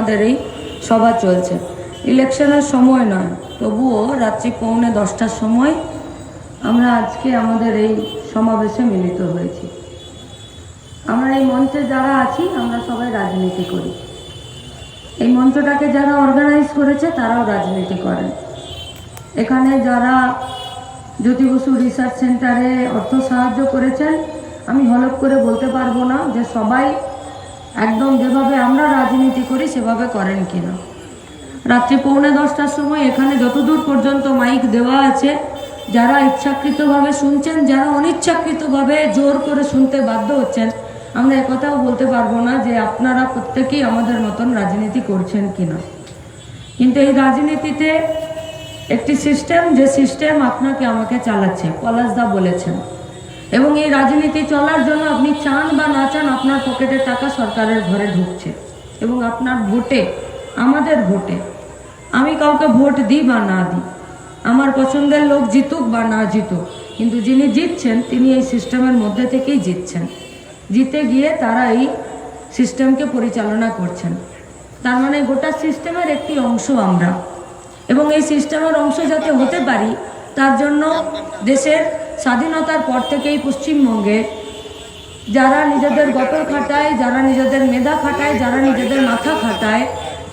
আমাদের এই সভা চলছে। ইলেকশনের সময় নয়, তবুও রাত্রি 9:45টার সময় আমরা আজকে আমাদের এই সমাবেশে মিলিত হয়েছি। আমরা এই মঞ্চে যারা আছি আমরা সবাই রাজনীতি করি। এই মঞ্চটাকে যারা অর্গানাইজ করেছে তারাও রাজনীতি করেন। এখানে যারা জ্যোতি বসু রিসার্চ সেন্টারে অর্থ সাহায্য করেছেন, আমি হলফ করে বলতে পারবো না যে সবাই একদম যেভাবে আমরা রাজনীতি করি সেভাবে করেন কিনা। রাত্রি 9:45টার সময় এখানে যতদূর পর্যন্ত মাইক দেওয়া আছে, যারা ইচ্ছাকৃতভাবে শুনছেন, যারা অনিচ্ছাকৃতভাবে জোর করে শুনতে বাধ্য হচ্ছেন, আমরা একথাও বলতে পারবো না যে আপনারা প্রত্যেকেই আমাদের মতন রাজনীতি করছেন কিনা। কিন্তু এই রাজনীতিতে একটি সিস্টেম, যে সিস্টেম আপনাকে আমাকে চালাচ্ছে, পলাশদা বলেছেন, এবং এই রাজনীতি চলার জন্য আপনি চান বা না চান আপনার পকেটের টাকা সরকারের ঘরে ঢুকছে, এবং আপনার ভোটে, আমাদের ভোটে, আমি কাউকে ভোট দিই বা না দিই, আমার পছন্দের লোক জিতুক বা না জিতুক, কিন্তু যিনি জিতছেন তিনি এই সিস্টেমের মধ্যে থেকেই জিতছেন। জিতে গিয়ে তারা এই সিস্টেমকে পরিচালনা করছেন। তার মানে গোটা সিস্টেমের একটি অংশ আমরা, এবং এই সিস্টেমের অংশ যাতে হতে পারি তার জন্য দেশের স্বাধীনতার পর থেকেই পশ্চিমবঙ্গে যারা নিজেদের গতর খাটায়, যারা নিজেদের মেধা খাটায়, যারা নিজেদের মাথা খাটায়,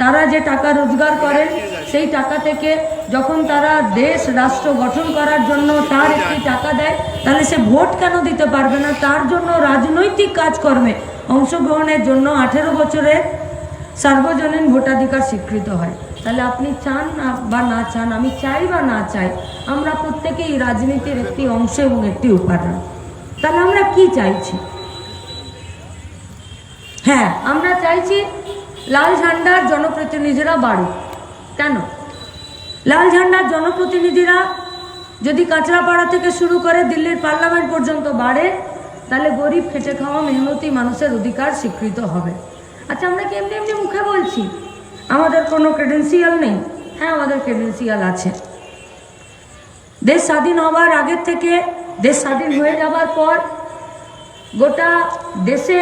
তারা যে টাকা রোজগার করেন সেই টাকা থেকে যখন তারা দেশ রাষ্ট্র গঠন করার জন্য তার একটি টাকা দেয়, তাহলে সে ভোট কেন দিতে পারবে না? তার জন্য রাজনৈতিক কাজকর্মে অংশগ্রহণের জন্য 18 বছরের সার্বজনীন ভোটাধিকার স্বীকৃত হয়। তাহলে আপনি চান বা না চান, আমি চাই বা না চাই, আমরা প্রত্যেকেই রাজনীতির একটি অংশ এবং একটি উপাদান। তাহলে আমরা কি চাইছি? হ্যাঁ, আমরা চাইছি লাল ঝান্ডার জনপ্রতিনিধিরা বাড়ুক। কেন? লাল ঝান্ডার জনপ্রতিনিধিরা যদি কাঁচরাপাড়া থেকে শুরু করে দিল্লির পার্লামেন্ট পর্যন্ত বাড়ে, তাহলে গরিব খেটে খাওয়া মেহনতি মানুষের অধিকার স্বীকৃত হবে। আচ্ছা, আমরা কি এমনি এমনি মুখে বলছি? আমাদের কোনো ক্রেডেন্সিয়াল নেই? হ্যাঁ, আমাদের ক্রেডেন্সিয়াল আছে। দেশ স্বাধীন হওয়ার আগের থেকে দেশ স্বাধীন হয়ে যাওয়ার পর গোটা দেশে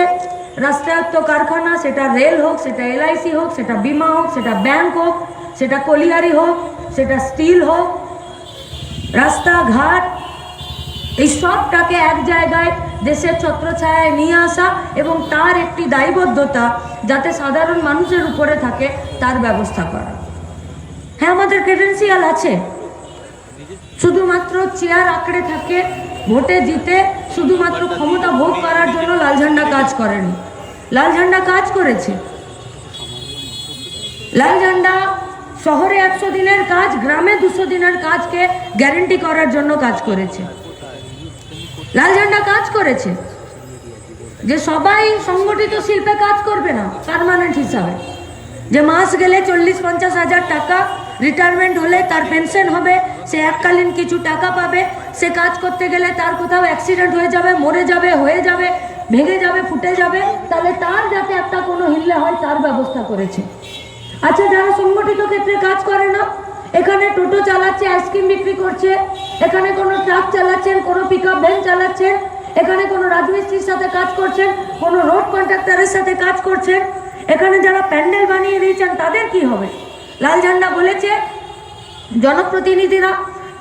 রাষ্ট্রায়ত্ত কারখানা, সেটা রেল হোক, সেটা LIC হোক, সেটা বিমা হোক, সেটা ব্যাংক হোক, সেটা কলিয়ারি হোক, সেটা স্টিল হোক, রাস্তাঘাট, এই সবটাকে এক জায়গায় দেশের ছত্রছায়ায় নিয়ে আসা এবং তার একটি দায়বদ্ধতা যাতে সাধারণ মানুষের উপরে থাকে তার ব্যবস্থা করা। হ্যাঁ, আমাদের ক্রেডেন্সিয়াল আছে। শুধুমাত্র চেয়ার আঁকড়ে থাকে, ভোটে জিতে শুধুমাত্র ক্ষমতা ভোগ করার জন্য লাল ঝান্ডা কাজ করেনি। লাল ঝান্ডা কাজ করেছে। লাল ঝান্ডা শহরে 100 দিনের কাজ, গ্রামে 200 দিনের কাজকে গ্যারেন্টি করার জন্য কাজ করেছে। লাল ঝান্ডা কাজ করেছে যে সবাই সংগঠিত শিল্পে কাজ করবে না পার্মানেন্ট হিসাবে, যে মাস গেলে 40-50 হাজার টাকা, রিটায়ারমেন্ট হলে তার পেনশন হবে, সে এককালীন কিছু টাকা পাবে, সে কাজ করতে গেলে তার কোথাও অ্যাক্সিডেন্ট হয়ে যাবে, মরে যাবে, হয়ে যাবে, ভেঙে যাবে, ফুটে যাবে, তাহলে তার যাতে একটা কোনো হিল্লে হয় তার ব্যবস্থা করেছে। আচ্ছা, যারা সংগঠিত ক্ষেত্রে কাজ করে না, এখানে টোটো চালাচ্ছে, আইসক্রিম বিক্রি করছে, এখানে কোনো ট্রাক চালাচ্ছেন, কোনো পিকআপ ভ্যান চালাচ্ছেন, এখানে কোনো রাজমিস্ত্রির সাথে কাজ করছেন, কোনো রোড কন্ট্রাক্টরের সাথে কাজ করছেন, এখানে যারা প্যান্ডেল বানিয়ে দিয়েছেন তাদের কি হবে? লাল ঝান্ডা বলেছে জনপ্রতিনিধিরা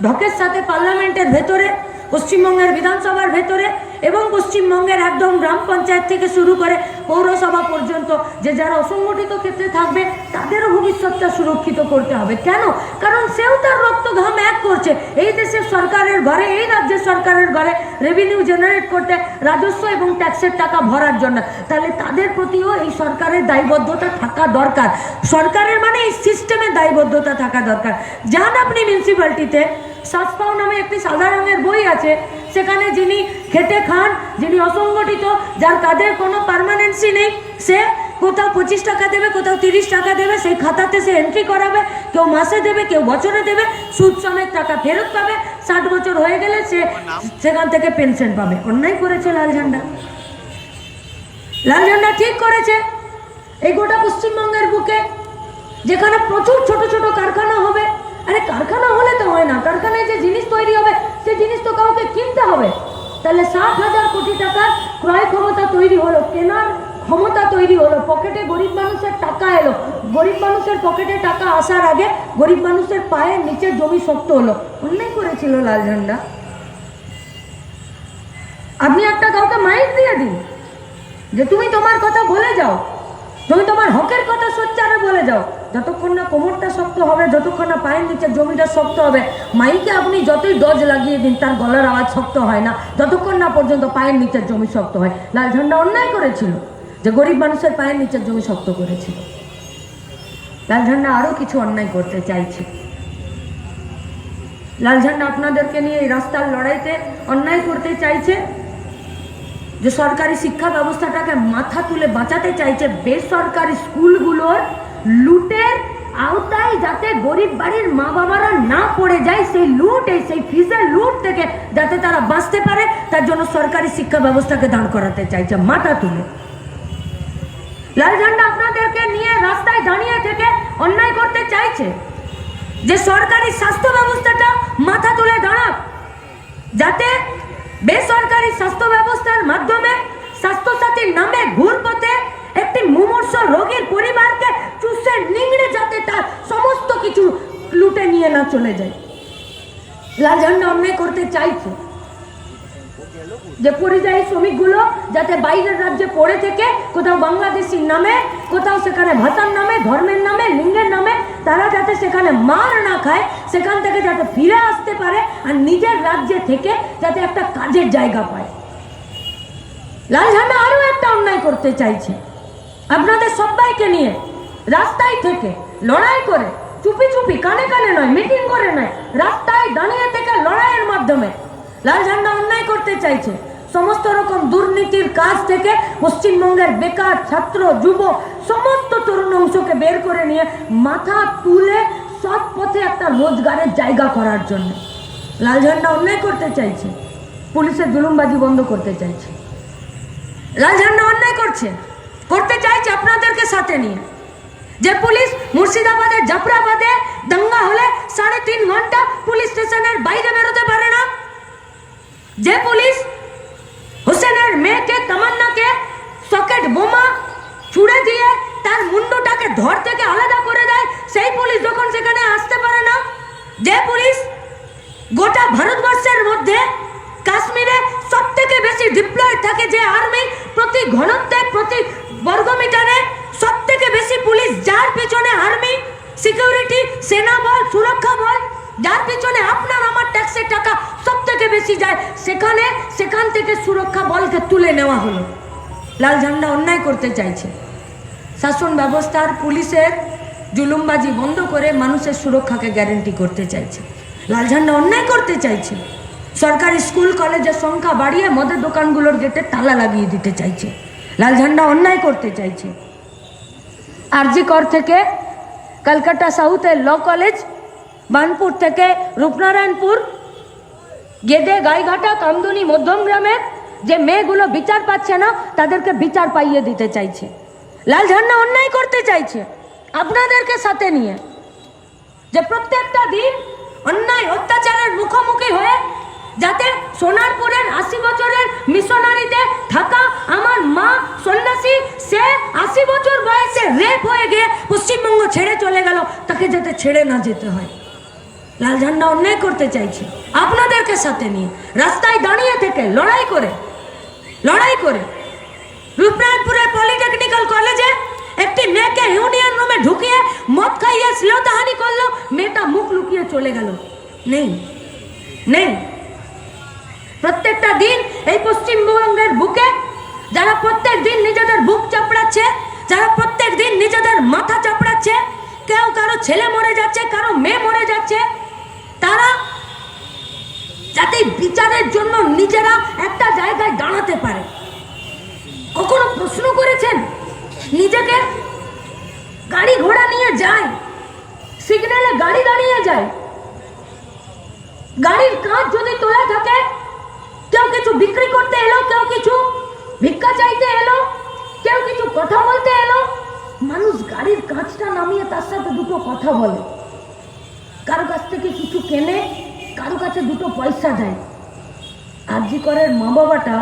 ঢকের সাথে পার্লামেন্টের ভেতরে, পশ্চিমবঙ্গের বিধানসভার ভেতরে এবং পশ্চিমবঙ্গের একদম গ্রাম পঞ্চায়েত থেকে শুরু করে পৌরসভা পর্যন্ত যে যারা অসংগঠিত ক্ষেত্রে থাকবে তাদেরও ভবিষ্যৎটা সুরক্ষিত করতে হবে। কেন? কারণ সেও তার রক্ত ঘাম এক করছে এই দেশের সরকারের ঘরে, এই রাজ্যের সরকারের ঘরে রেভিনিউ জেনারেট করতে, রাজস্ব এবং ট্যাক্সের টাকা ভরার জন্য। তাহলে তাদের প্রতিও এই সরকারের দায়বদ্ধতা থাকা দরকার। সরকারের মানে এই সিস্টেমে দায়বদ্ধতা থাকা দরকার। যান আপনি মিউনিসিপ্যালিটিতে, সাসপাও নামে একটি সাদা রঙের বই আছে, সেখানে যিনি খেটে খান, যিনি অসংগঠিত, যার কাজের কোনো পার্মানেন্সি নেই, সে কোথাও 25 টাকা দেবে, কোথাও 30 টাকা দেবে, সেই খাতাতে সে এন্ট্রি করাবে, কেউ মাসে দেবে, কেউ বছরে দেবে, সুদ সমেত টাকা ফেরত পাবে, 60 বছর হয়ে গেলে সে সেখান থেকে পেনশন পাবে। অন্যায় করেছে লাল ঝান্ডা। লাল ঝান্ডা ঠিক করেছে এই গোটা পশ্চিমবঙ্গের বুকে যেখানে প্রচুর ছোট ছোট কারখানা হবে। আরে কারখানা হলে তো হয় না, কারখানায় যে জিনিস তৈরি হবে সে জিনিস তো কাউকে কিনতে হবে। তাহলে 60,000 কোটি টাকার ক্রয় ক্ষমতা তৈরি হলো, কেনার ক্ষমতা তৈরি হলো, পকেটে গরিব মানুষের টাকা এলো, গরিব মানুষের পকেটে টাকা আসার আগে গরিব মানুষের পায়ের নিচে জমি শক্ত হলো, অন্যায় করেছিল লাল ঝান্ডা। আপনি একটা কাউকে মাইক দিয়ে দিন যে তুমি তোমার কথা বলে যাও, তুমি তোমার হকের কথা সোচ্চারে বলে যাও, যতক্ষণ না কোমরটা শক্ত হবে, যতক্ষণ না পায়ের নিচে জমিটা শক্ত হবে, মাইকে আপনি যতই ডজ লাগিয়ে দিন তার গলার আওয়াজ শক্ত হয় না, যতক্ষণ না পর্যন্ত পায়ের নিচের জমি শক্ত হয়। লাল ঝান্ডা অন্যায় করেছিল যে গরিব মানুষের পায়ের নিচের জমি শক্ত করেছিল। লাল ঝান্ডা আরো কিছু অন্যায় করতে চাইছে। লাল ঝান্ডা আপনাদেরকে নিয়ে এই রাস্তার লড়াইতে অন্যায় করতে চাইছে যে সরকারি শিক্ষা ব্যবস্থাটাকে মাথা তুলে বাঁচাতে চাইছে, বেসরকারি স্কুলগুলোর লুটের আওতায় যাতে গরিব বাড়ির মা বাবারা না পড়ে যায়, সেই লুট, সেই ফিজের লুট থেকে যাতে তারা বাঁচতে পারে, তার জন্য সরকারি শিক্ষা ব্যবস্থাকে দাঁড় করাতে চাইছে মাথা তুলে। লাল ঝান্ডা আপনাদেরকে নিয়ে রাস্তায় দাঁড়িয়ে থেকে অন্যায় করতে চাইছে যে সরকারি স্বাস্থ্য ব্যবস্থাটা মাথা তুলে দাঁড়াক, যাতে বেসরকারি স্বাস্থ্য ব্যবস্থার মাধ্যমে স্বাস্থ্যসাথীর নামে ঘুরপথে একটি মুমূর্ষ রোগীর পরিবারকে চুষে নিংড়ে যাতে তার সমস্ত কিছু লুটে নিয়ে না চলে যায়। লাল ঝান্ডা অন্যায় করতে চাইছে যে পরিযায়ী শ্রমিকগুলো যাতে বাইরের রাজ্যে পড়ে থেকে কোথাও বাংলাদেশির নামে, কোথাও সেখানে ভাষার নামে, ধর্মের নামে, লিঙ্গের নামে তারা যাতে সেখানে মার না খায়, সেখান থেকে যাতে ফিরে আসতে পারে আর নিজের রাজ্যে থেকে যাতে একটা কাজের জায়গা পায়। লাল ঝান্ডা আরো একটা অন্যায় করতে চাইছে আপনাদের সবাইকে নিয়ে রাস্তায় থেকে লড়াই করে, চুপি চুপি কানে কানে নয়, মিটিং করে নয়, রাস্তায় দাঁড়িয়ে থেকে লড়াইয়ের মাধ্যমে লাল ঝান্ডা অন্যায় করতে চাইছে সমস্ত রকম দুর্নীতির কাজ থেকে পশ্চিমবঙ্গের বেকার ছাত্র, যুব, সমস্ত তরুণ অংশকে বের করে নিয়ে মাথা তুলে সৎ পথে একটা রোজগারের জায়গা করার জন্য লাল ঝান্ডা অন্যায় করতে চাইছে। পুলিশের জুলুমবাজি বন্ধ করতে চাইছে। লাল ঝান্ডা অন্যায় করতে চাইছে আপনাদেরকে সাথে নিয়ে, যে পুলিশ মুর্শিদাবাদের জাফরাবাদে দাঙ্গা হলে 3.5 ঘন্টা পুলিশ স্টেশনের বাইরে বেরোতে পারে না, যে পুলিশ হোসেনের মেয়েকে তামান্নাকে সকেট বোমা ছুড়ে দিয়ে তার মুন্ডটাকে ধর থেকে আলাদা করে দেয়, সেই পুলিশ যখন সেখানে আসতে পারে না, যে পুলিশ গোটা ভারতবর্ষের মধ্যে কাশ্মীরে সব থেকে বেশি ডিপ্লয়েড থাকে, যে আর্মি প্রতি ঘনত্বে, প্রতি বর্গমিটারে সব থেকে বেশি পুলিশ, যার পিছনে আর্মি, সিকিউরিটি, সেনা বল, সুরক্ষা বল, যার পিছনে আপনার আমার ট্যাক্সের টাকা সব থেকে বেশি যায়, সেখান থেকে সুরক্ষা বলকে তুলে নেওয়া হলো। লাল ঝান্ডা অন্যায় করতে চাইছে, শাসন ব্যবস্থার পুলিশের জুলুমবাজি বন্ধ করে মানুষের সুরক্ষাকে গ্যারেন্টি করতে চাইছে। লাল ঝান্ডা অন্যায় করতে চাইছে, সরকারি স্কুল কলেজের সংখ্যা বাড়িয়ে মদের দোকানগুলোর গেটে তালা লাগিয়ে দিতে চাইছে। লাল ঝান্ডা অন্যায় করতে চাইছে আরজি কর থেকে কলকাতা সাউথের ল কলেজ, বানপুর থেকে রূপনারায়ণপুর, গেদে, গাইঘাটা, কামদুনি, মধ্যমগ্রামের যে মেয়েগুলো বিচার পাচ্ছে না তাদেরকে বিচার পাইয়ে দিতে চাইছে। লাল ঝান্ডা অন্যায় করতে চাইছে আপনাদেরকে সাথে নিয়ে, যে প্রত্যেকটা দিন অন্যায় অত্যাচারের মুখোমুখি হয়ে যাতে সোনারপুরের 80 বছরের মিশনারিতে থাকা আমার মা সন্ন্যাসী, সে 80 বছর বয়সে রেপ হয়ে গিয়ে পশ্চিমবঙ্গ ছেড়ে চলে গেল, তাকে যাতে ছেড়ে না যেতে হয়। লাল ঝান্ডা অন্যায় করতে চাইছে আপনাদেরকে সাথে নিয়ে রাস্তায় দাঁড়িয়ে থেকে লড়াই করে রূপনারায়ণপুরের পলিটেকনিক্যাল কলেজে একটি মেয়েকে ইউনিয়ন রুমে ঢুকিয়ে মদ খাইয়ে শ্লীলতাহানি করলো, মেয়েটা মুখ লুকিয়ে চলে গেল। নেই প্রত্যেকটা দিন এই পশ্চিমবঙ্গের বুকে যারা প্রত্যেক দিন নিজেদের বুক চাপড়াচ্ছে, যারা প্রত্যেক দিন নিজেদের মাথা চাপড়াচ্ছে, কেউ কারো ছেলে মরে যাচ্ছে, কারো মেয়ে মরে যাচ্ছে, তারা যাতে বিচারের জন্য নিজেরা একটা জায়গায় দাঁড়াতে পারে। কখনো প্রশ্ন করেছেন নিজেকে? গাড়ি ঘোড়া নিয়ে যায়, সিগন্যালে গাড়ি দাঁড়িয়ে যায়, গাড়ির কাঁচ যদি তোলা থাকে, কেউ কিছু বিক্রি করতে এলো, কেউ কিছু ভিক্ষা চাইতে এলো, কেউ কিছু কথা বলতে এলো, মানুষ গাড়ির কাঁচটা নামিয়ে তার সাথে দুটো কথা বলে, কারো কাছ থেকে কিছু কেনে, কারো কাছে দুটো পয়সা দেয়। আরজি করের মা বাবাটা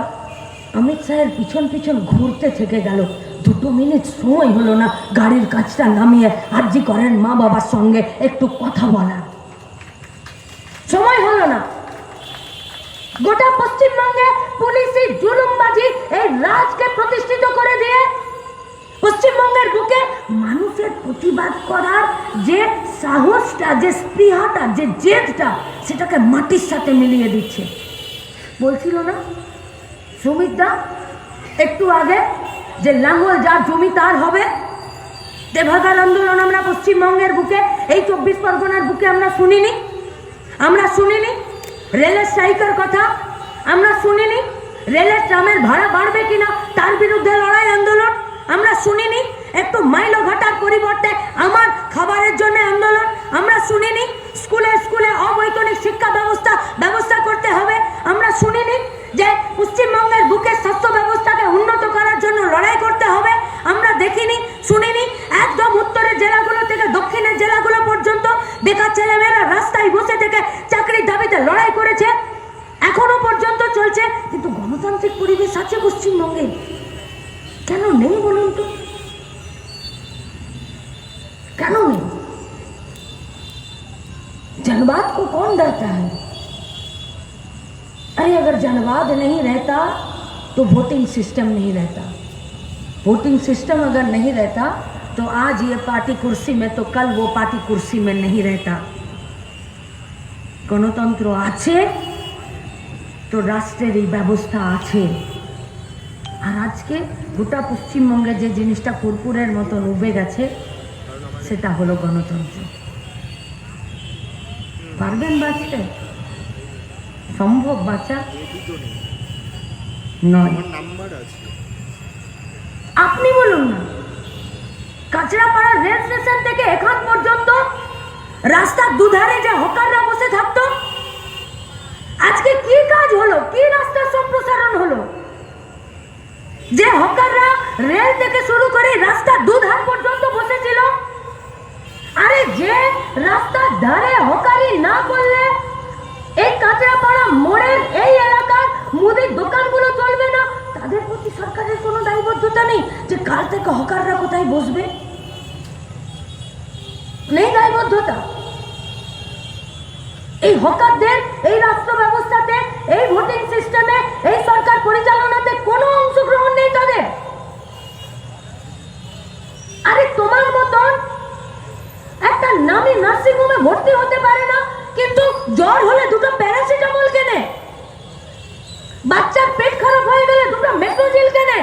অমিত শাহের পিছন ঘুরতে থেকে গেল, 2 মিনিট সময় হলো না গাড়ির কাজটা নামিয়ে আরজি করেন মা বাবার সঙ্গে একটু কথা বলার সময় হলো না। গোটা পশ্চিমবঙ্গে পুলিশি জুলুমবাজি এই রাজকে প্রতিষ্ঠিত করে দিয়ে পশ্চিমবঙ্গের বুকে মানুষের প্রতিবাদ করার যে সাহসটা, যে স্পৃহাটা, যে জেদটা, সেটাকে মাটির সাথে মিলিয়ে দিচ্ছে। বলছিল না সুমিতদা একটু আগে যে লাঙ্গল যার জমি তার হবে, তেভাগার আন্দোলন আমরা পশ্চিমবঙ্গের বুকে, এই 24 পরগনার বুকে আমরা শুনিনি? রেলের স্ট্রাইকের কথা আমরা শুনিনি? রেলের ট্রামের ভাড়া বাড়বে কিনা তার বিরুদ্ধে লড়াই আন্দোলন আমরা শুনিনি? একটু মাইলো ঘাটার পরিবর্তে আমার খাবারের জন্য আন্দোলন আমরা শুনিনি? স্কুলে অবৈতনিক শিক্ষা ব্যবস্থা করতে হবে আমরা শুনিনি? যে পশ্চিমবঙ্গের বুকে স্বাস্থ্য ব্যবস্থাকে উন্নত করার জন্য লড়াই করতে হবে আমরা দেখিনি, শুনিনি? একদম উত্তরের জেলাগুলো থেকে দক্ষিণের জেলাগুলো পর্যন্ত বেকার ছেলেমেয়েরা রাস্তায় বসে থেকে চাকরির দাবিতে লড়াই করেছে, এখনো পর্যন্ত চলছে। কিন্তু গণতান্ত্রিক পরিবেশ আছে পশ্চিমবঙ্গে, কেন নেই বলুন তো? কেন नहीं? जनवाद को कौन डरता है? अरे अगर जनवाद नहीं रहता तो वोटिंग सिस्टम नहीं रहता। वोटिंग सिस्टम अगर नहीं रहता तो आज ये पार्टी कुर्सी में तो कल वो पार्टी कुर्सी में नहीं रहता। गणतंत्र आछे तो राष्ट्रेर এই ব্যবস্থা আছে। আর আজকে গোটা পশ্চিমবঙ্গে যে জিনিসটা কুরকুরের মতন উবে গেছে সেটা হলো গণতন্ত্র। পারবেন বাঁচতে? সম্ভব বাঁচা নয়। আপনি বলুন না, কাঁচরাপাড়া রেল স্টেশন থেকে এখান পর্যন্ত রাস্তার দুধারে যে হকাররা বসে থাকতো, আজকে কি কাজ হলো? কি রাস্তার সম্প্রসারণ হলো? যে হকাররা রেল থেকে শুরু করে রাস্তার দুধার পর্যন্ত বসেছিল, আরে যে রাস্তার ধারে হকারি না করলে এই কাঁচরাপাড়া মোড়ের এই এলাকার মুদির দোকানগুলো চলবে না, তাদের প্রতি সরকারের কোনো দায়বদ্ধতা নেই যে কাল থেকে হকাররা কোথায় বসবে? নেই দায়বদ্ধতা। এই হকারদের এই রাষ্ট্র ব্যবস্থাতে, এই ভোটিং সিস্টেমে, এই সরকার পরিচালনাতে কোনো অংশগ্রহণ নেই তাদের। আরে তোমার মতন একটা নামী নার্সিং হোমে ভর্তি হতে পারে না, কিন্তু জ্বর হলে 2টো প্যারাসিটামল কেনে, বাচ্চার পেট খারাপ হয়ে গেলে 2টো মেট্রোজিল কেনে,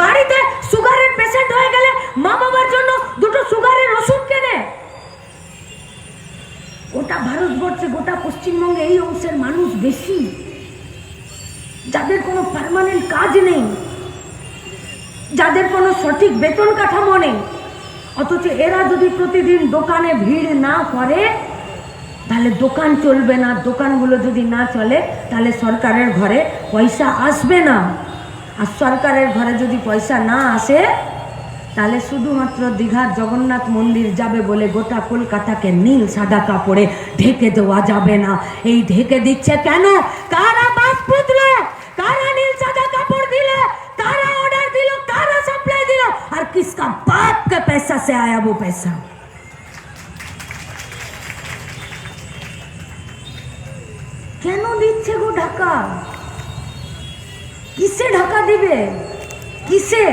বাড়িতে সুগারের পেশেন্ট হয়ে গেলে মা বাবার জন্য 2টো সুগারের ওষুধ কেনে। গোটা ভারতবর্ষে, গোটা পশ্চিমবঙ্গে এই অংশের মানুষ বেশি, যাদের কোনো পার্মানেন্ট কাজ নেই, যাদের কোনো সঠিক বেতন কাঠামো নেই, অথচ এরা যদি প্রতিদিন দোকানে ভিড় না করে তাহলে দোকান চলবে না। দোকানগুলো যদি না চলে তাহলে সরকারের ঘরে পয়সা আসবে না। আর সরকারের ঘরে যদি পয়সা না আসে তাহলে শুধুমাত্র দীঘার জগন্নাথ মন্দির যাবে বলে গোটা কলকাতাকে নীল সাদা কাপড়ে ঢেকে দেওয়া যাবে না। এই ঢেকে দিচ্ছে কেন? কারা বাস পুতল? কারা নীল সাদা কাপড় দিল? कारा ऑर्डर दिलो, कारा सप्लाई दिलो, और किसका बाप के पैसा से आया वो पैसा? কেন দিচ্ছে গো ঢাকা? কিসে ঢাকা দিবে? কিসে?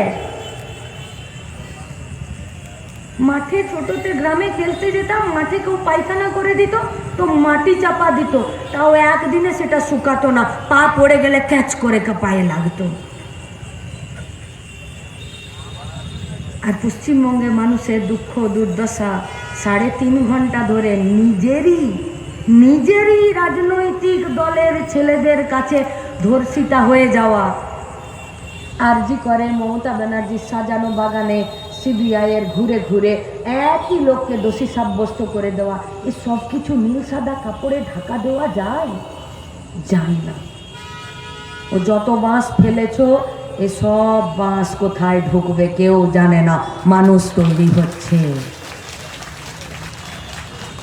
মাঠে ছোটতে গ্রামে খেলতে যেতাম, মাঠে কেউ পায়খানা করে দিত তো মাটি চাপা দিত, তাও একদিনে সেটা শুকাতো না, পা পড়ে গেলে ক্যাচ করে পায়ে লাগতো। আর পশ্চিমবঙ্গের মানুষের দুঃখ দুর্দশা 3.5 ঘন্টা ধরে নিজেরই রাজনৈতিক দলের ছেলেদের কাছে ধর্ষিতা হয়ে যাওয়া, আরজি করে মমতা ব্যানার্জির সাজানো বাগানে সিবিআইয়ের ঘুরে ঘুরে একই লোককে দোষী সাব্যস্ত করে দেওয়া, এই সব কিছু নীল সাদা কাপড়ে ঢাকা দেওয়া যায়? যায় না। ও যত বাঁশ ফেলেছ এসব বাঁশ কোথায় ঢুকবে কেউ জানে না। মানুষ তৈরি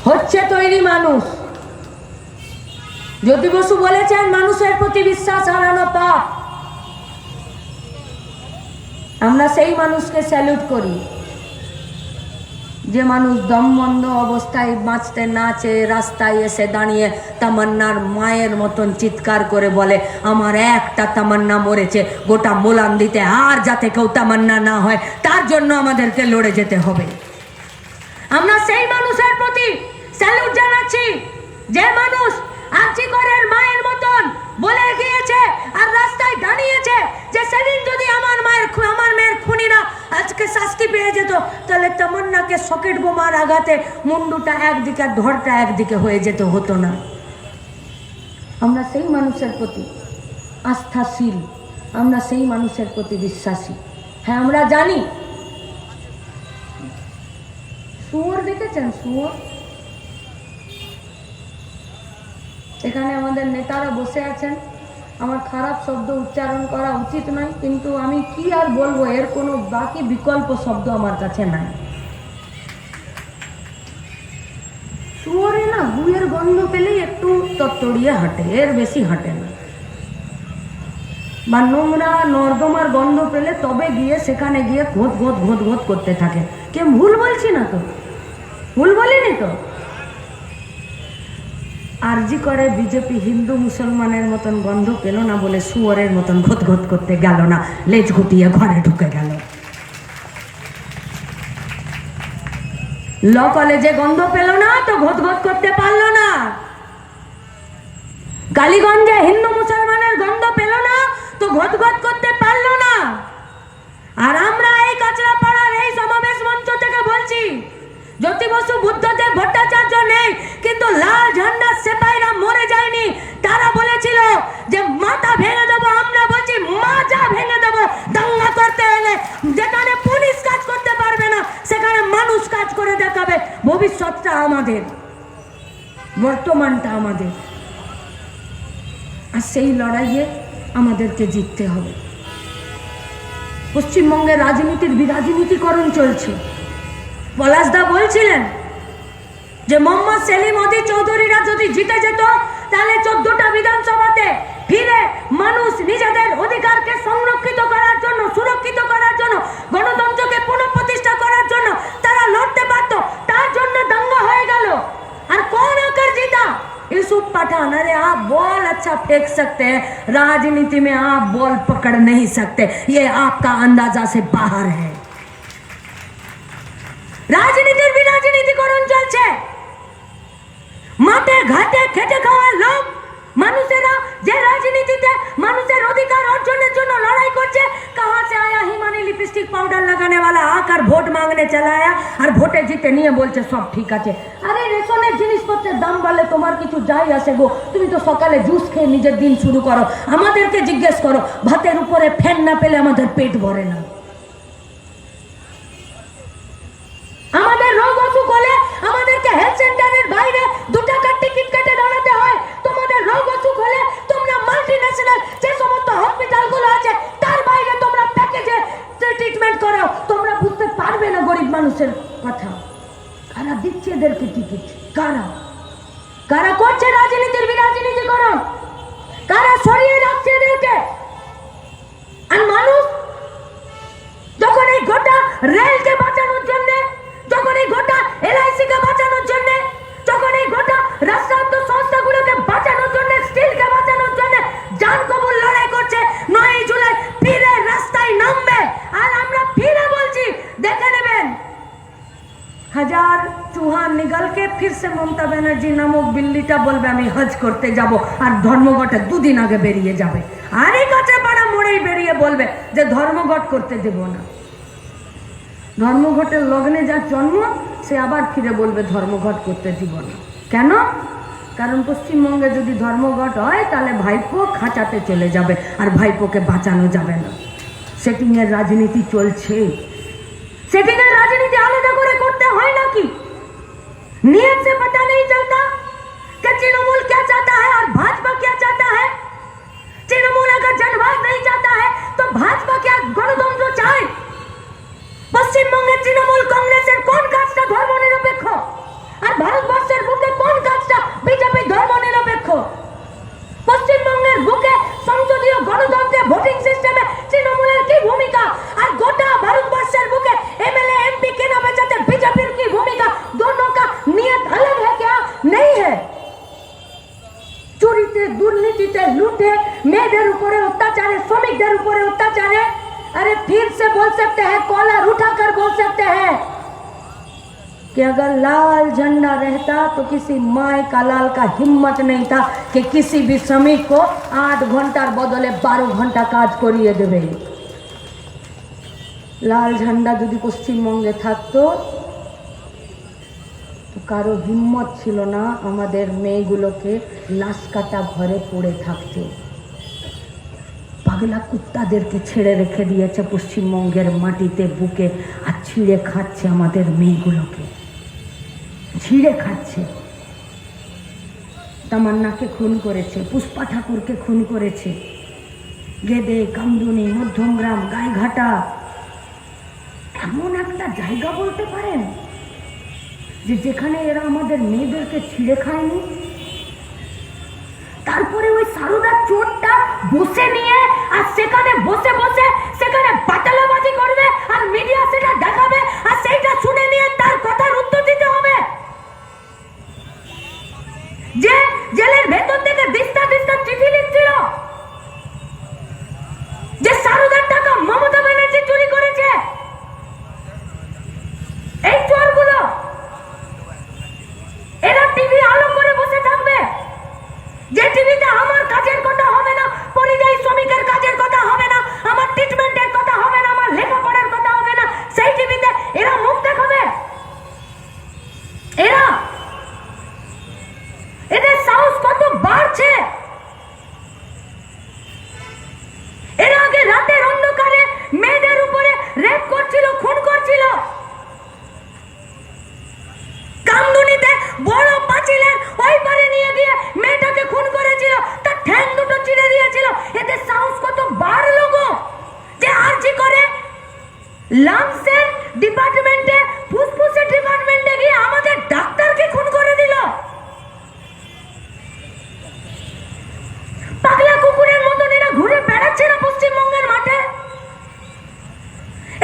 হচ্ছে তৈরি মানুষ। জ্যোতি বসু বলেছেন মানুষের প্রতি বিশ্বাস হারানো পাপ। আমরা সেই মানুষকে স্যালুট করি যে মানুষ দমবন্ধ অবস্থায় বাঁচতে না চেয়ে রাস্তায় এসে দাঁড়িয়ে তামান্নার মায়ের মতন চিৎকার করে বলে আমার একটা তামান্না মরেছে, গোটা মোলান দিতে আর যাতে কেউ তামান্না না হয় তার জন্য আমাদেরকে লড়ে যেতে হবে। আমরা সেই মানুষের প্রতি স্যালুট জানাচ্ছি যে মানুষ আর্চিকরের মায়ের মতন বলে গিয়েছে আর রাস্তায় দাঁড়িয়েছে যে সেদিন যদি আমার মেয়ের খুনিরা আজকে শাস্তি পেয়ে যেত তাহলে তামান্নাকে সকেট বোমার আঘাতে মুন্ডুটা একদিকে আর ধরটা একদিকে হয়ে যেত, হতো না। আমরা সেই মানুষের প্রতি আস্থাশীল, আমরা সেই মানুষের প্রতি বিশ্বাসী। হ্যাঁ, আমরা জানি শুয়োর দেখেছেন, শুয়োর? এখানে আমাদের নেতারা বসে আছেন, আমার খারাপ শব্দ উচ্চারণ করা উচিত নয়, কিন্তু আমি কি আর বলবো, এর কোনো বাকি বিকল্প শব্দ আমার কাছে নাই। শুয়োরে না গুয়ের গন্ধ পেলেই একটু তত্তড়িয়ে হাঁটে, এর বেশি হাঁটে না। বা নোংরা নর্দমার গন্ধ পেলে তবে গিয়ে সেখানে গিয়ে ঘোত ঘোত ঘোত ঘোত করতে থাকে। কে ভুল বলছি না তো? ভুল বলিনি তো? আরজি করে বিজেপি হিন্দু মুসলমানের মতন গন্ধ পেল না বলে শুয়োরের মতন ঘোত ঘোত করতে গেল না, লেজ গুটিয়ে ঘরে ঢুকে গেল। ল কলেজে গন্ধ পেল না তো ঘোত ঘোত করতে পারলো না। কালীগঞ্জে হিন্দু মুসলমানের গন্ধ পেল না তো ঘোত ঘোত করতে পারলো না। আর আমরা এই কাঁচরাপাড়ার এই সমাবেশ মঞ্চ থেকে বলছি, জ্যোতি বসু বুদ্ধদেব ভট্টাচার্য নেই, কিন্তু লাল ঝান্ডার সেপাইরা মরে যায়নি। তারা বলেছিল যে মাথা ভেঙে দেবো, আমরা বলছি মাজা ভেঙে দেবো। দাঙ্গা করতে এলে যেখানে পুলিশ কাজ করতে পারবে না সেখানে মানুষ কাজ করে দেখাবে। ভবিষ্যৎটা আমাদের, বর্তমানটা আমাদের, আর সেই লড়াইয়ে আমাদেরকে জিততে হবে। পশ্চিমবঙ্গের রাজনীতির বিরাজনীতিকরণ চলছে। পলাশদা বলছিলেন যে মোহাম্মদ সেলিম ওদি চৌধুরীরা যদি জিতে যেত তাহলে 14টা বিধানসভাতে ফিরে মানুষ নিজেদের অধিকারকে সংরক্ষিত করার জন্য, সুরক্ষিত করার জন্য, গণতন্ত্রকে পুনঃপ্রতিষ্ঠা করার জন্য তারা লড়তে পারত। তার জন্য দাঙ্গা হয়ে গেল। আর কোন আकर जीता? यूसुफ पठान। अरे आप बॉल अच्छा फेंक सकते हैं, राजनीति में आप बॉल पकड़ नहीं सकते, ये आपका अंदाजा से बाहर है। রাজনীতির বিরাজনীতিকরণ চলছে। মাঠে ঘাটে খেটে খাওয়া লোক মানুষেরা যে রাজনীতিতে মানুষের অধিকার অর্জনের জন্য লড়াই করছে, कहां से आया हिमानी लिपस्टिक पाउडर लगाने वाला आकर ভোট मांगने चला आया আর ভোটে জিতে নিয়ে বলছে সব ঠিক আছে। আরে রেশনের জিনিসপত্রের দাম বাড়লে তোমার কিছু যাই আসে গো? তুমি তো সকালে জুস খেয়ে নিজের দিন শুরু করো। আমাদেরকে জিজ্ঞেস করো, ভাতের উপরে ফ্যান না পেলে আমাদের পেট ভরে না। আমাদের রোগ অসুখ হলে আমাদেরকে হেলথ সেন্টারের বাইরে 2 টাকার টিকিট কেটে দাঁড়াতে হয়। তোমাদের রোগ অসুখ হলে তোমরা মাল্টিন্যাশনাল যে সমস্ত হসপিটালগুলো আছে তার বাইরে তোমরা প্যাকেজে ট্রিটমেন্ট করো। তোমরা বুঝতে পারবে না গরিব মানুষের কথা। কারা দিচ্ছে এদেরকে টিকিট? কারা কারা করছে রাজনীতির বিরাজনীতিকরণ? কারা সরিয়ে রাখছে এদেরকে? আর মানুষ যখন এই গোটা রেলকে বাঁচানোর জন্য, যখন এই গোটা এলআইসি কে বাঁচানোর জন্য, যখন এই গোটা রাষ্ট্রায়ত্ত সংস্থাগুলোকে বাঁচানোর জন্য, স্টিলকে বাঁচানোর জন্য জান কবুল লড়াই করছে, 9 জুলাই ফিরে রাস্তায় নামবে। আর আমরা ফিরে বলছি, দেখে নেবেন হাজার চুহান निकल के फिर से ममता बनर्जी नामक बिल्लीটা বলবে আমি হজ করতে যাব, আর ধর্মঘটে 2 দিন আগে বেরিয়ে যাবে। আর এই কাঁচরাপাড়া মোড়েই বেরিয়ে বলবে যে ধর্মঘট করতে দেব না। ধর্মঘটের লগ্নে যার জন্ম সে আবার ফিরে বলবে ধর্মঘট করতে দিব না। কেন? কারণ পশ্চিমবঙ্গে যদি ধর্মঘট হয় তাহলে ভাইপো খাঁচাতে চলে যাবে আর ভাইপোকে বাঁচানো যাবে না। সেটিংয়ের রাজনীতি চলছে। সেটিংয়ের রাজনীতি আলাদা করে করতে হয় নাকি? नियम से पता नहीं चलता कि तृणमूल क्या चाहता है और भाजपा क्या चाहता है? तृणमूल अगर जनवाद नहीं चाहता है तो भाजपा क्या गणतंत्र चाहे? পশ্চিমবঙ্গের তৃণমূল কংগ্রেসের কোন কাজটা ধর্মনিরপেক্ষ? আর ভারতবর্ষের বুকে কোন কাজটা বিজেপি ধর্মনিরপেক্ষ? পশ্চিমবঙ্গের বুকে সংসদীয় গণতন্ত্রে ভোটিং সিস্টেমে তৃণমূলের কি ভূমিকা? আর গোটা लूटे, मेয়েদের উপরে অত্যাচারে, শ্রমিকদের উপরে অত্যাচারে। अरे फिर से बोल सकते हैं, कॉलर उठाकर बोल सकते हैं कि अगर लाल झंडा रहता तो किसी माए का लाल का हिम्मत नहीं था कि किसी भी श्रमिक को 8 घंटार बदले 12 घंटा काज करिए देवे। लाल झंडा যদি পশ্চিমবঙ্গে থাকতো তো কারো হিম্মত ছিল না আমাদের মেয়েগুলোকে লাশ কাটা ঘরে পড়ে থাকতে। পাগলা কুত্তাদেরকে ছেড়ে রেখে দিয়েছে পশ্চিমবঙ্গের মাটিতে, বুকে, আর ছিঁড়ে খাচ্ছে আমাদের মেয়েগুলোকে, ছিঁড়ে খাচ্ছে। তামান্নাকে খুন করেছে, পুষ্পা ঠাকুরকে খুন করেছে, গেদে, কামদুনি, মধ্যমগ্রাম, গাইঘাটা, এমন একটা জায়গা বলতে পারেন যে যেখানে এরা আমাদের মেয়েদেরকে ছিঁড়ে খায়নি। তারপরে ওই সারদার চোরটা বসে নিয়ে আর সেখানে বসে বসে সেখানে বাটালাবাজি করবে আর মিডিয়া সেটা দেখাবে আর সেইটা শুনে নিয়ে তার কথার উত্তর দিতে হবে। যে জেলের ভেতর থেকে দিস্তা দিস্তা চিঠি লিখছিল যে সারদার টাকা মমতা ব্যানার্জি চুরি করেছে, এই চোরগুলো এরা টিভি আলো করে বসে থাকবে। যে টিভিতে আমার কাজের কথা হবে না, পরিযায়ী শ্রমিকের কাজের কথা হবে না, আমার ট্রিটমেন্টের কথা হবে না, আমার লেখাপড়ার কথা হবে না, সেই টিভিতে এরা মুখ দেখাবে। এদের সাহস কত বাড়ছে। এরা আগে রাতের অন্ধকারে মেয়েদের উপরে রেপ করছিল, খুন করছিল। কামদুনিতে বড় পাঁচিলের ওই পারে নিয়ে গিয়ে মেয়েটাকে খুন করেছিল, তার ঠ্যাং দুটো চিড়ে দিয়েছিল। এদের সাহস কত বাড়লো গো, যে আরজি করে লাংসের ডিপার্টমেন্টে, ফুসফুসের ডিপার্টমেন্টে গিয়ে আমাদের ডাক্তারকে খুন করে দিল। পাগলা কুকুরের মতন এরা ঘুরে বেড়াচ্ছে না পশ্চিমবঙ্গের মাঠে।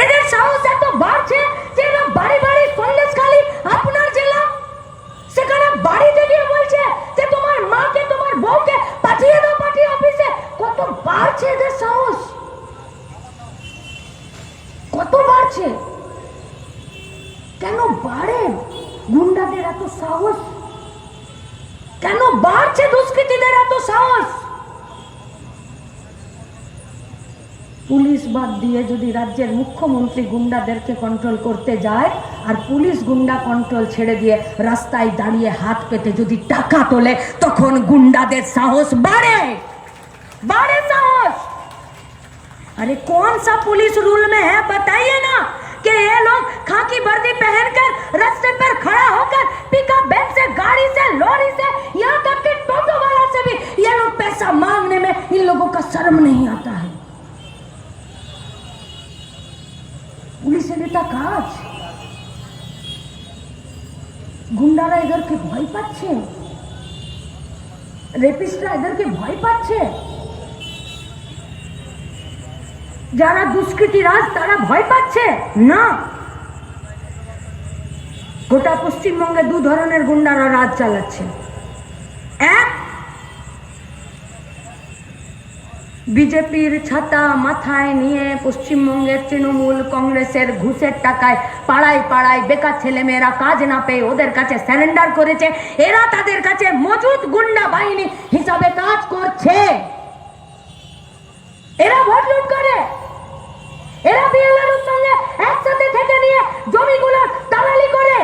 এদের সাহস এত বাড়ছে যে এরা বাড়ি বাড়ি, সন্দেশখালী আপনার জেলা, সেখানে বাড়িতে গিয়ে বলছে যে তোমার মাকে, তোমার বউকে পাঠিয়ে দাও পার্টি অফিসে। কত বাড়ছে এদের সাহস, কত বাড়ছে। কেন বাড়ে গুন্ডাদের এত সাহস? কেন বাড়ছে দুষ্কৃতীদের এত সাহস? পুলিশ বাদ দিয়ে যদি রাজ্যের মুখ্যমন্ত্রী গুন্ডাদেরকে কন্ট্রোল করতে যায় আর পুলিশ গুন্ডা কন্ট্রোল ছেড়ে দিয়ে রাস্তায় দাঁড়িয়ে হাত পেতে যদি টাকা তোলে, তখন গুন্ডাদের সাহস বাড়ে, বাড়ে साहस। अरे कौन सा पुलिस रूल में है बताइए ना कि ये लोग खाकी वर्दी पहनकर रास्ते पर खड़ा होकर पिकअप वैन से, गाड़ी से, लॉरी से, यहाँ तक कि टोटो वाला से भी ये लोग पैसा मांगने में इन लोगों का शर्म नहीं आता है। পুলিশের এটা কাজ। গুন্ডারা এদেরকে ভয় পাচ্ছে, রেপিস্টরা এদেরকে ভয় পাচ্ছে, যারা দুষ্কৃতীরাজ তারা ভয় পাচ্ছে না। গোটা পশ্চিমবঙ্গে দু ধরনের গুন্ডারা রাজ চালাচ্ছে। এক, বিজেপির ছাতা মাথায় নিয়ে পশ্চিমবঙ্গের তৃণমূল কংগ্রেসের ঘুষের টাকায় পাড়ায় পাড়ায় বেকার ছেলেমেয়েরা কাজ না পেয়ে ওদের কাছে স্যারেন্ডার করেছে। এরা তাদের কাছে মজুদ গুন্ডা বাহিনী হিসাবে কাজ করছে। এরা ভোট লুট করে, এরা বিএলআরওর সঙ্গে একসাথে থেকে নিয়ে জমিগুলো দালালি করে,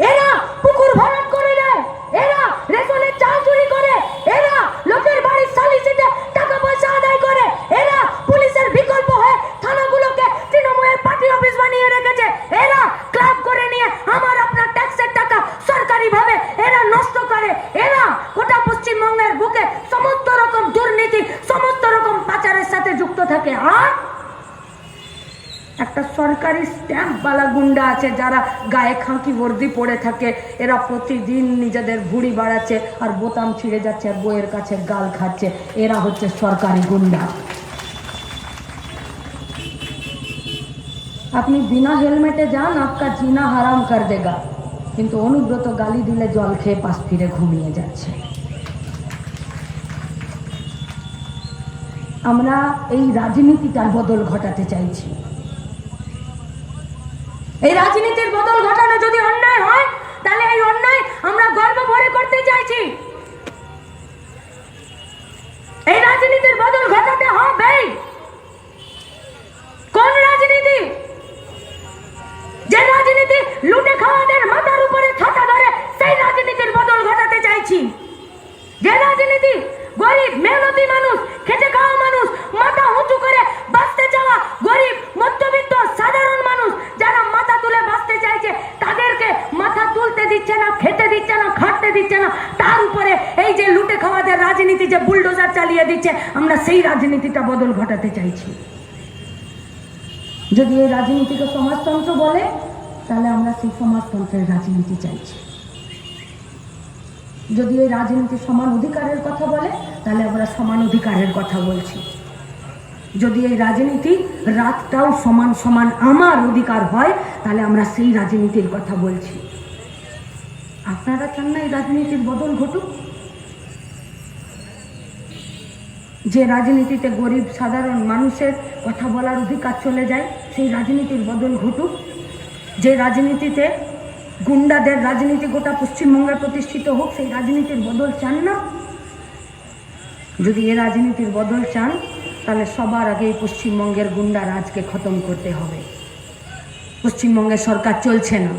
এরা পুকুর ভরাট করে দেয়, এরা রেশনের চাল চুরি করে, এরা লোকের বাড়ির সালিসিতে টাকা পয়সা আদায় করে, এরা পুলিশের বিকল্প হয়ে থানাগুলোকে তৃণমূলের পার্টি অফিস বানিয়ে রেখেছে, এরা ক্লাব করে নিয়ে আমার আপনার ট্যাক্সের টাকা সরকারি ভাবে এরা নষ্ট করে, এরা গোটা পশ্চিমবঙ্গের বুকে সমস্ত রকম দুর্নীতি, সমস্ত রকম পাচারের সাথে যুক্ত থাকে। আর একটা সরকারি স্ট্যাম্পওয়ালা গুন্ডা আছে যারা গায়ে খাঁকি বর্দি পড়ে থাকে। এরা প্রতিদিন নিজেদের ভুঁড়ি বাড়াচ্ছে আর বোতাম ছিঁড়ে যাচ্ছে আর বইয়ের কাছে গাল খাচ্ছে। এরা হচ্ছে সরকারি গুন্ডা। আপনি বিনা হেলমেটে যান, আপনার জিনা হারাম কর দেগা, কিন্তু অনুব্রত গালি দিলে জল খেয়ে পাশ ফিরে ঘুমিয়ে যাচ্ছে। আমরা এই রাজনীতিটার বদল ঘটাতে চাইছি। এই রাজনীতির বদল ঘটানো যদি অন্যায় হয়, তাহলে এই অন্যায় আমরা গর্ব ভরে করতে চাইছি। এই রাজনীতির বদল ঘটাতে হবে। কোন রাজনীতি? যে রাজনীতি লুটে খাওয়াদের মাথার উপরে ছাতা ধরে, সেই রাজনীতির বদল ঘটাতে চাইছি। যে রাজনীতি গরিব মেহনতি মানুষ, খেটে খাওয়া মানুষ, মাথা উঁচু করে বাঁচতে চাওয়া গরিব মধ্যবিত্ত সাধারণ মানুষ যারা মাথা তুলে বাঁচতে চাইছে, তাদেরকে মাথা তুলতে দিচ্ছে না, খেতে দিচ্ছে না, খাটতে দিচ্ছে না, তার উপরে এই যে লুটে খাওয়াদের রাজনীতি যে বুলডোজার চালিয়ে দিচ্ছে, আমরা সেই রাজনীতিটা বদল ঘটাতে চাইছি। যদি এই রাজনীতিকে সমাজতন্ত্র বলে, তাহলে আমরা সেই সমাজতন্ত্রের রাজনীতি চাইছি। যদি এই রাজনীতি সমান অধিকারের কথা বলে, তাহলে আমরা সমান অধিকারের কথা বলছি। যদি এই রাজনীতি রাতটাও সমান সমান আমার অধিকার হয়, তাহলে আমরা সেই রাজনীতির কথা বলছি। আপনারা চান না এই রাজনীতির বদল ঘটুক? যে রাজনীতিতে গরিব সাধারণ মানুষের কথা বলার অধিকার চলে যায়, সেই রাজনীতির বদল ঘটুক। যে রাজনীতিতে গুন্ডাদের রাজনীতি গোটা পশ্চিমবঙ্গে প্রতিষ্ঠিত হোক, সেই রাজনীতির বদল চান না? যদি এ রাজনীতির বদল চান, তাহলে সবার আগে পশ্চিমবঙ্গের গুন্ডা রাজকে খতম করতে হবে। পশ্চিমবঙ্গের সরকার চলছে না।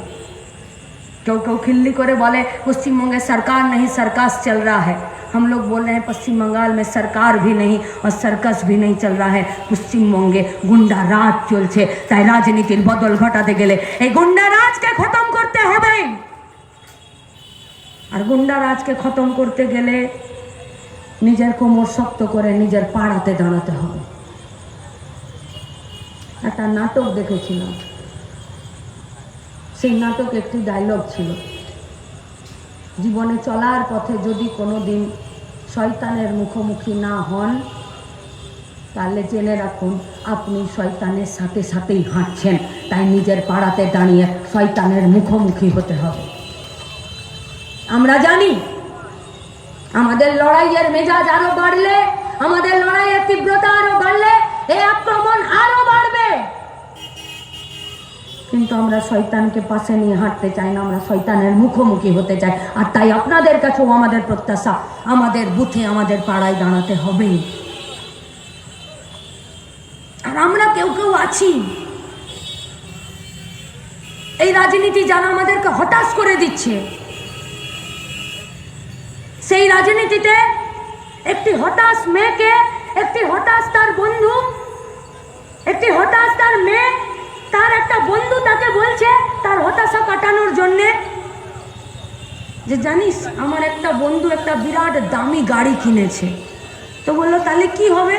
কেউ কেউ খিল্লি করে বলে পশ্চিমবঙ্গে सरकार नहीं सर्कस चल रहा है। हम लोग बोल रहे हैं पश्चिम बंगाल में सरकार भी नहीं और सर्कस भी नहीं चल रहा है, পশ্চিমবঙ্গে গুন্ডা রাজ চলছে। তাই রাজনীতির বদল ঘটাতে গেলে এই গুন্ডা রাজকে খতম করতে হবে। আর গুন্ডা রাজকে খতম করতে গেলে নিজের কোমর শক্ত করে নিজের পাড়াতে দাঁড়াতে হবে। একটা নাটক দেখেছিলাম, সেই নাটকে একটি ডায়লগ ছিল, জীবনে চলার পথে যদি কোনো দিন শয়তানের মুখোমুখি না হন, তাহলে জেনে রাখুন আপনি শয়তানের সাথে সাথেই হাঁটছেন। তাই নিজের পাড়াতে দাঁড়িয়ে শয়তানের মুখোমুখি হতে হবে। আমরা জানি আমাদের লড়াইয়ের মেজাজ আরো বাড়লে, আমাদের লড়াইয়ের তীব্রতা আরো বাড়লে, এই আক্রমণ আরো বাড়বে। কিন্তু আমরা শয়তানকে পাশে নিয়ে হাঁটতে চাই না, আমরা শয়তানের মুখোমুখি হতে চাই। আর তাই আপনাদের কাছেও আমাদের প্রত্যাশা, আমাদের বুথে আমাদের পাড়ায় দাঁড়াতে হবে। আর আমরা কেউ কেউ আছি এই রাজনীতি যারা আমাদেরকে হতাশ করে দিচ্ছে। সেই রাজনীতিতে একটি হতাশ মেয়েকে, একটি হতাশ তার বন্ধু, একটি হতাশ তার মেয়ে, তার একটা বন্ধু তাকে বলছে তার হতাশা কাটানোর জন্যে যে জানিস আমার একটা বন্ধু একটা বিরাট দামি গাড়ি কিনেছে। তো বললো তাহলে কি হবে?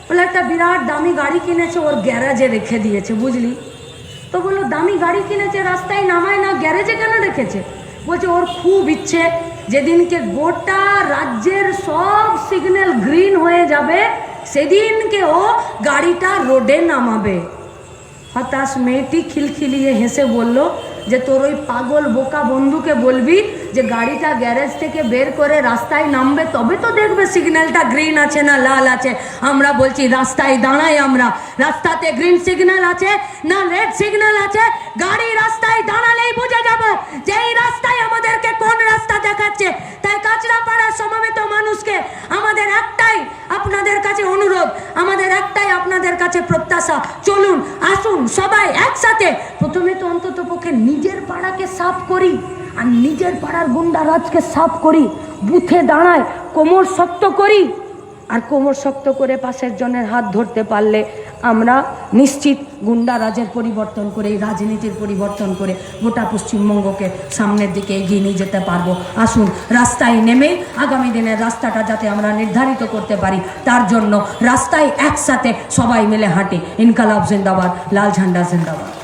বলে একটা বিরাট দামি গাড়ি কিনেছে, ওর গ্যারাজে রেখে দিয়েছে, বুঝলি? তো বললো দামি গাড়ি কিনেছে, রাস্তায় নামায় না, গ্যারেজে কেন রেখেছে? বলছে ওর খুব ইচ্ছে যেদিনকে গোটা রাজ্যের সব সিগন্যাল গ্রিন হয়ে যাবে, সেদিনকে ও গাড়িটা রোডে নামাবে। হতাশ মেয়েটি খিলখিলিয়ে হেসে বলল যে তোর ওই পাগল বোকা বন্ধুকে বলবি যে গাড়িটা গ্যারেজ থেকে বের করে রাস্তায় নামবে, তবে তো দেখবে সিগন্যালটা গ্রিন আছে না লাল আছে। আমরা বলছি রাস্তায় দাঁড়াই, আমরা রাস্তাতে গ্রিন সিগন্যাল আছে না রেড সিগন্যাল আছে, গাড়ি রাস্তায় দাঁড়ালেই বুঝে যাব যে এই রাস্তায় আমাদেরকে কোন রাস্তা দেখাচ্ছে। তাই কাঁচরাপাড়ার সমবেত মানুষকে আমাদের একটাই আপনাদের কাছে অনুরোধ, আমাদের একটাই আপনাদের কাছে প্রত্যাশা, চলুন আসুন সবাই একসাথে প্রথমে তো অন্তত পক্ষে নিজের পাড়াকে সাফ করি, আর নিজের পাড়ার গুন্ডারাজকে সাফ করি, বুথে দাঁড়ায় কোমর শক্ত করি। আর কোমর শক্ত করে পাশের জনের হাত ধরতে পারলে আমরা নিশ্চিত গুন্ডারাজের পরিবর্তন করে, রাজনীতির পরিবর্তন করে গোটা পশ্চিমবঙ্গকে সামনের দিকে এগিয়ে নিয়ে যেতে পারবো। আসুন রাস্তায় নেমে আগামী দিনের রাস্তাটা যাতে আমরা নির্ধারিত করতে পারি, তার জন্য রাস্তায় একসাথে সবাই মিলে হাঁটি। ইনকালাব জিন্দাবাদ, লাল ঝান্ডা জিন্দাবাদ।